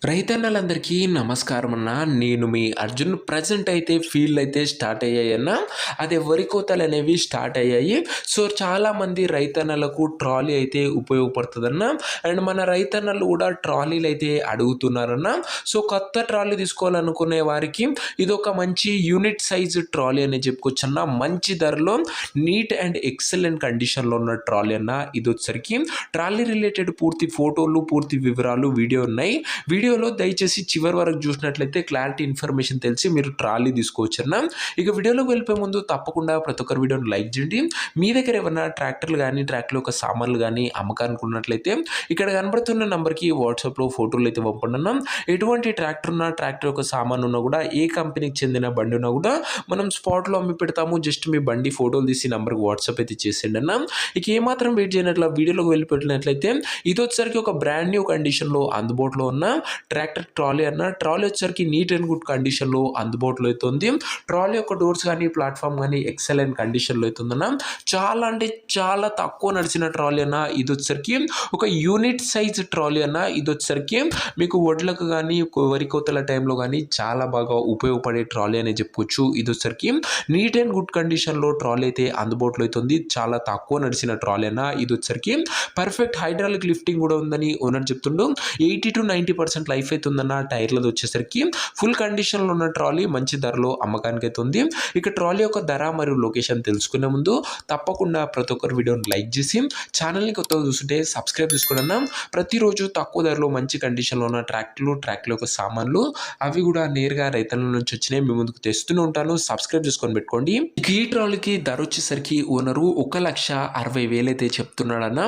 రైతన్నలందరికీ నమస్కారం అన్న. నేను మీ అర్జున్. ప్రెజెంట్ అయితే ఫీల్డ్ అయితే స్టార్ట్ అయ్యాయన్న. అదే వరి కోతలు అనేవి స్టార్ట్ అయ్యాయి. సో చాలామంది రైతన్నలకు ట్రాలీ అయితే ఉపయోగపడుతుందన్న. అండ్ మన రైతన్నలు కూడా ట్రాలీలు అయితే అడుగుతున్నారన్న. సో కొత్త ట్రాలీ తీసుకోవాలనుకునే వారికి ఇదొక మంచి యూనిట్ సైజ్ ట్రాలీ అని చెప్పుకోవచ్చన్న. మంచి ధరలో నీట్ అండ్ ఎక్సలెంట్ కండిషన్లో ఉన్న ట్రాలీ అన్న. ఇది వచ్చరికి ట్రాలీ రిలేటెడ్ పూర్తి ఫోటోలు, పూర్తి వివరాలు వీడియో ఉన్నాయి. వీడియోలో దయచేసి చివరి వరకు చూసినట్లయితే క్లారిటీ ఇన్ఫర్మేషన్ తెలిసి మీరు ట్రాలీ తీసుకోవచ్చన్న. ఇక వీడియోలోకి వెళ్ళిపోయే ముందు తప్పకుండా ప్రతి ఒక్కరు వీడియోని లైక్ చేయండి. మీ దగ్గర ఏమన్నా ట్రాక్టర్లు కానీ ట్రాక్టర్ యొక్క సామాన్లు కానీ అమ్మకానికి ఉన్నట్లయితే ఇక్కడ కనబడుతున్న నెంబర్కి వాట్సాప్లో ఫోటోలు అయితే పంపండి. ఎటువంటి ట్రాక్టర్ ఉన్నా, ట్రాక్టర్ యొక్క సామాన్ ఉన్నా కూడా, ఏ కంపెనీకి చెందిన బండి ఉన్నా కూడా మనం స్పాట్లో అమ్మి పెడతాము. జస్ట్ మీ బండి ఫోటోలు తీసి నెంబర్కి వాట్సాప్ అయితే చేసేయండి అన్న. ఇక ఏమాత్రం వెయిట్ చేయనట్ల వీడియోలోకి వెళ్ళిపెట్టినట్లయితే ఇది వచ్చరికి ఒక బ్రాండ్ న్యూ కండిషన్లో అందుబాటులో ఉన్న ట్రాక్టర్ ట్రాలీ అన్న. ట్రాలీ వచ్చరికి నీట్ అండ్ గుడ్ కండిషన్లో అందుబాటులో అవుతుంది. ట్రాలీ యొక్క డోర్స్ కానీ ప్లాట్ఫామ్ కానీ ఎక్సలెంట్ కండిషన్లో అవుతుందన్న. చాలా అంటే చాలా తక్కువ నడిచిన ట్రాలీ అన్న. ఇది వచ్చరికి ఒక యూనిట్ సైజ్ ట్రాలీ అన్న. ఇది వచ్చరికి మీకు వడ్లకు కానీ వరి కోతల టైంలో కానీ చాలా బాగా ఉపయోగపడే ట్రాలీ అని చెప్పుకోవచ్చు. ఇది వచ్చరికి నీట్ అండ్ గుడ్ కండిషన్లో ట్రాలీ అయితే అందుబాటులో అవుతుంది. చాలా తక్కువ నడిచిన ట్రాలీ అన్న. ఇది వచ్చరికి పర్ఫెక్ట్ హైడ్రాలిక్ లిఫ్టింగ్ కూడా ఉందని ఓనర్ చెప్తుండు. 80-90% లైఫ్ అయితే ఉందన్న. టైర్లది వచ్చేసరికి ఫుల్ కండిషన్లో ఉన్న ట్రాలీ మంచి ధరలో అమ్మకానికి అయితే ఉంది. ఇక ట్రాలీ యొక్క ధర మరియు లొకేషన్ తెలుసుకునే ముందు తప్పకుండా ప్రతి ఒక్కరు వీడియోని లైక్ చేసి ఛానల్ని కొత్తగా చూస్తుంటే సబ్స్క్రైబ్ చేసుకోండి అన్న. ప్రతిరోజు తక్కువ ధరలో మంచి కండిషన్లో ఉన్న ట్రాక్టర్ యొక్క సామాన్లు అవి కూడా నేరుగా రైతుల నుంచి వచ్చినాయి మీ ముందుకు తెస్తూనే ఉంటాను. సబ్స్క్రైబ్ చేసుకొని పెట్టుకోండి. ఈ ట్రాలీకి ధర వచ్చేసరికి ఓనరు 1,60,000 అయితే చెప్తున్నాడన్న.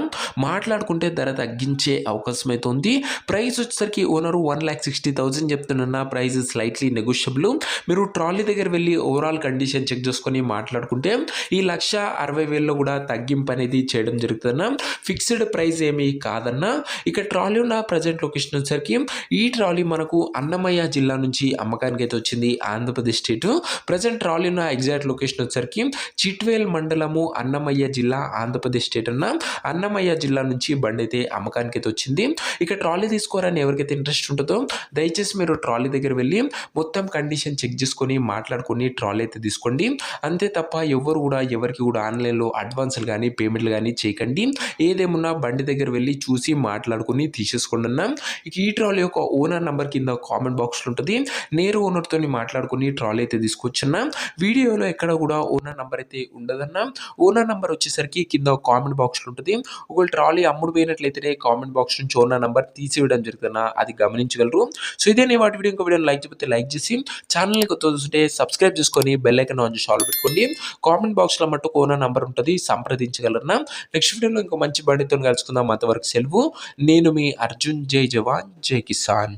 మాట్లాడుకుంటే ధర తగ్గించే అవకాశం అయితే ఉంది. ప్రైస్ వచ్చేసరికి ఓనరు 1,60,000 చెప్తున్నా. Price slightly negotiable. మీరు ట్రాలీ దగ్గర వెళ్ళి ఓవరాల్ కండిషన్ చెక్ చేసుకొని మాట్లాడుకుంటే ఈ 1,60,000లో కూడా తగ్గింపు అనేది చేయడం జరుగుతుందన్న. ఫిక్స్డ్ ప్రైస్ ఏమీ కాదన్న. ఇక ట్రాలీ ఉన్న ప్రజెంట్ లొకేషన్ వచ్చేసరికి ఈ ట్రాలీ మనకు అన్నమయ్య జిల్లా నుంచి అమ్మకానికి అయితే వచ్చింది, ఆంధ్రప్రదేశ్ స్టేట్. ప్రజెంట్ ట్రాలీ ఉన్న ఎగ్జాక్ట్ లొకేషన్ వచ్చేసరికి చిట్వేల్ మండలము, అన్నమయ్య జిల్లా, ఆంధ్రప్రదేశ్ స్టేట్ అన్న. అన్నమయ్య జిల్లా నుంచి బండి అయితే అమ్మకానికి అయితే వచ్చింది. ఇక ట్రాలీ తీసుకోవాలని ఎవరికైతే ఇంట్రెస్ట్ ఉంటుందో దయచేసి మీరు ట్రాలీ దగ్గర వెళ్ళి మొత్తం కండిషన్ చెక్ చేసుకొని మాట్లాడుకొని ట్రాలీ అయితే తీసుకోండి. అంతే తప్ప ఎవరు కూడా ఎవరికి కూడా ఆన్లైన్లో అడ్వాన్సులు కానీ పేమెంట్లు కానీ చేయకండి. ఏదేమున్నా బండి దగ్గర వెళ్ళి చూసి మాట్లాడుకొని తీసేసుకోండి అన్న. ఇక ఈ ట్రాలీ యొక్క ఓనర్ నెంబర్ కింద కామెంట్ బాక్స్లో ఉంటుంది. నేరు ఓనర్తో మాట్లాడుకుని ట్రాలీ అయితే తీసుకొచ్చన్న. వీడియోలో ఎక్కడ కూడా ఓనర్ నెంబర్ అయితే ఉండదన్న. ఓనర్ నెంబర్ వచ్చేసరికి కింద కామెంట్ బాక్స్లో ఉంటుంది. ఒకవేళ ట్రాలీ అమ్ముడు పోయినట్లయితే కామెంట్ బాక్స్ నుంచి ఓనర్ నెంబర్ తీసివేయడం జరుగుతుందన్న. అది గమనించగలరు. సో ఇదే నేను వాటి వీడియో ఇంకో వీడియో లైక్ చేయకపోతే లైక్ చేసి ఛానల్ని కొత్త చూస్తుంటే సబ్స్క్రైబ్ చేసుకొని బెల్ ఐకాన్ ఆన్ చేసి ఆల్ పెట్టుకోండి. కామెంట్ బాక్స్లో మట్టుకు ఓనర్ నెంబర్ ఉంటుంది, సంప్రదించగలరన్నా. నెక్స్ట్ వీడియోలో ఇంకో మంచి బండితో కలుసుకుందాం. అంతవరకు సెలవు. నేను మీ అర్జున్. జై జవాన్ జై కిసాన్.